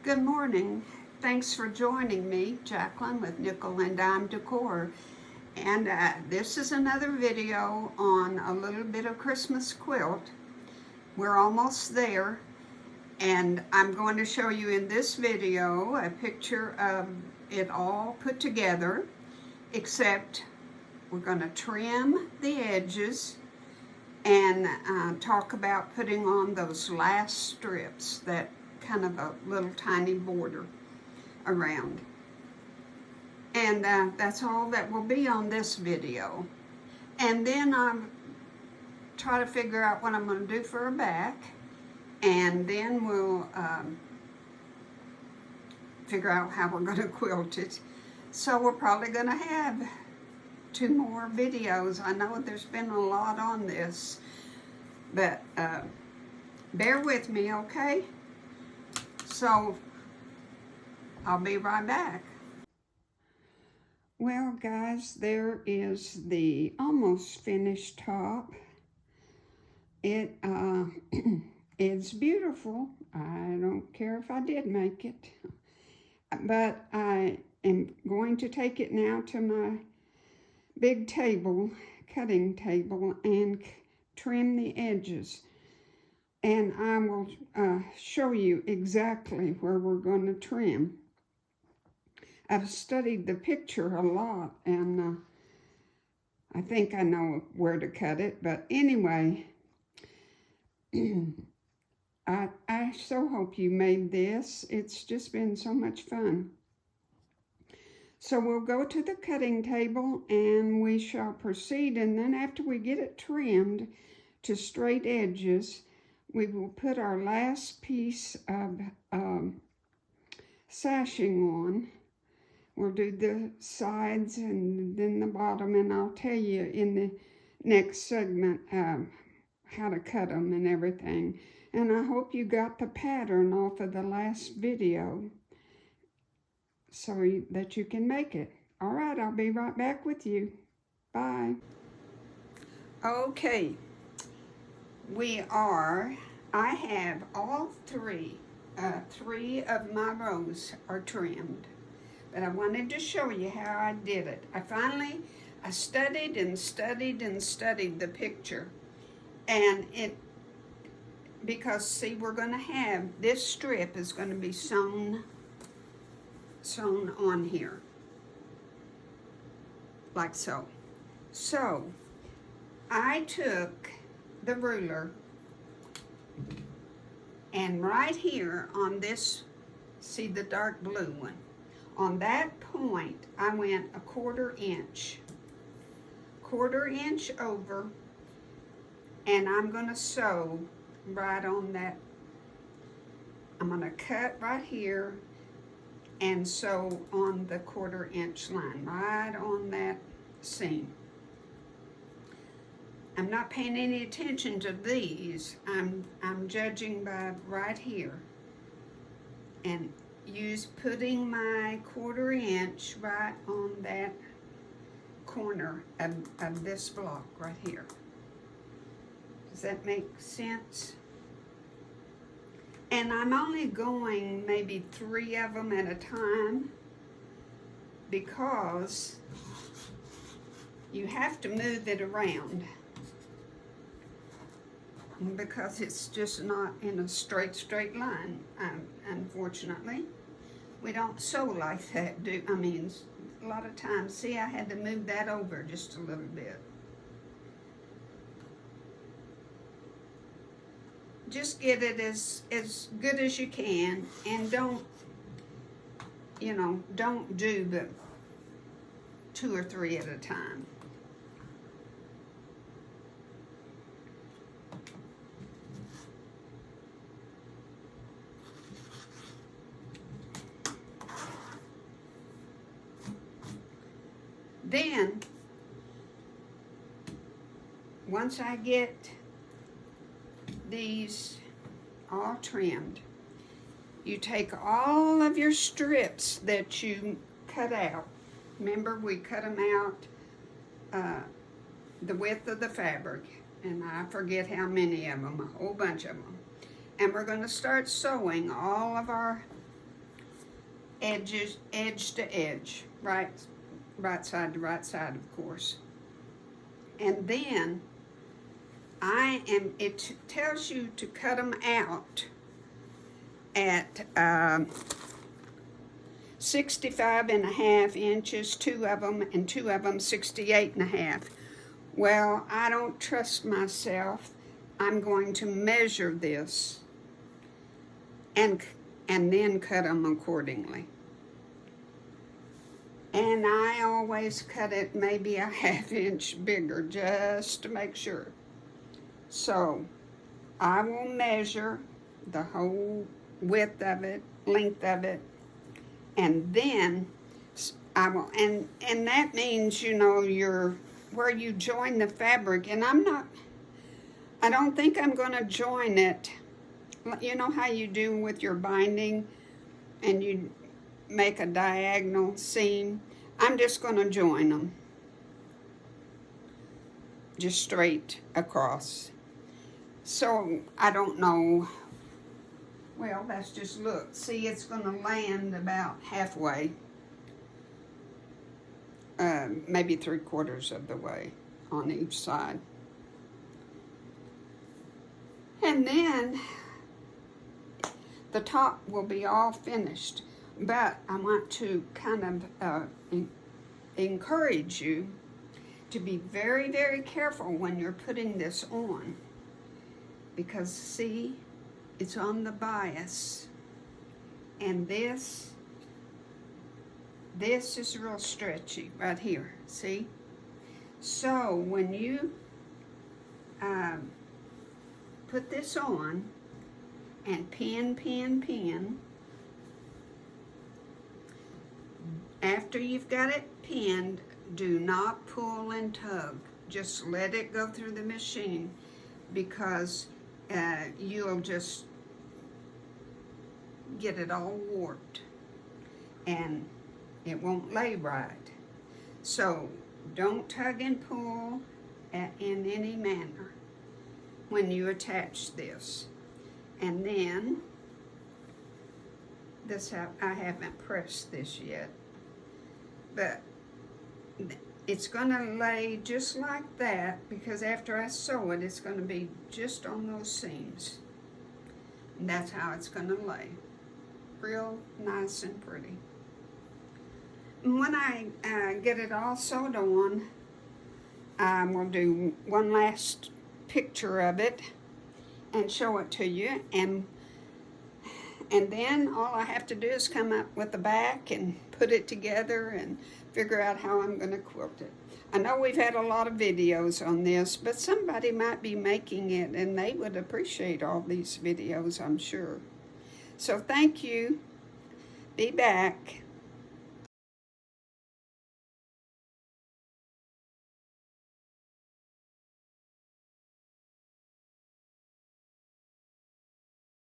Good morning. Thanks for joining me, Jacqueline with Nickel and Dime Decor. And this is another video on a little bit of Christmas quilt. We're almost there, and I'm going to show you in this video a picture of it all put together, except we're going to trim the edges and talk about putting on those last strips, that kind of a little tiny border around. And that's all that will be on this video. And then I'll try to figure out what I'm going to do for a back, and then we'll figure out how we're going to quilt it. So we're probably going to have 2 more videos. I know there's been a lot on this, but bear with me, okay? So I'll be right back. Well, guys, there is the almost finished top. It it's beautiful. I don't care if I did make it, but I am going to take it now to my big table, cutting table, and trim the edges. And I will show you exactly where we're going to trim. I've studied the picture a lot, and I think I know where to cut it. But anyway, I so hope you made this. It's just been so much fun. So we'll go to the cutting table and we shall proceed. And then after we get it trimmed to straight edges, we will put our last piece of sashing on. We'll do the sides and then the bottom, and I'll tell you in the next segment how to cut them and everything. And I hope you got the pattern off of the last video so that you can make it. All right, I'll be right back with you. Bye. Okay. I have all three of my rows are trimmed, but I wanted to show you how I did it. I studied and studied and studied the picture, and because see, we're going to have, this strip is going to be sewn on here, like so. So, I took the ruler, and right here on this, see the dark blue one, on that point I went 1/4 inch over, and I'm going to sew right on that. I'm going to cut right here and sew on the 1/4 inch line, right on that seam. I'm not paying any attention to these. I'm judging by right here, and putting my 1/4 inch right on that corner of this block right here. Does that make sense? And I'm only going maybe 3 of them at a time, because you have to move it around, because it's just not in a straight line. Unfortunately, we don't sew like that. I mean, a lot of times, see, I had to move that over just a little bit. Just get it as good as you can, and don't do but 2 or 3 at a time. Then, once I get these all trimmed, you take all of your strips that you cut out. Remember, we cut them out the width of the fabric, and I forget how many of them, a whole bunch of them. And we're going to start sewing all of our edge to edge, right side to right side, of course. And then it tells you to cut them out at 65.5 inches, two of them 68.5. Well, I don't trust myself. I'm going to measure this and then cut them accordingly. And I always cut it maybe a ½ inch bigger just to make sure. So I will measure the whole width of it, length of it, and then I will, and that means, you know, where you join the fabric, and I don't think I'm going to join it. You know how you do with your binding and you make a diagonal seam? I'm just going to join them just straight across. So I don't know. Well, let's just look. See, it's going to land about halfway, maybe 3/4 of the way on each side. And then the top will be all finished, but I want to kind of encourage you to be very, very careful when you're putting this on, because see, it's on the bias, and this is real stretchy right here, see? So when you put this on and pin, after you've got it pinned, do not pull and tug. Just let it go through the machine, because you'll just get it all warped and it won't lay right. So don't tug and pull in any manner when you attach this. And then I haven't pressed this yet, but it's going to lay just like that, because after I sew it, it's going to be just on those seams. And that's how it's going to lay. Real nice and pretty. And when I get it all sewed on, I will do one last picture of it and show it to you, and then all I have to do is come up with the back and put it together and figure out how I'm going to quilt it. I know we've had a lot of videos on this, but somebody might be making it and they would appreciate all these videos, I'm sure. So thank you. Be back.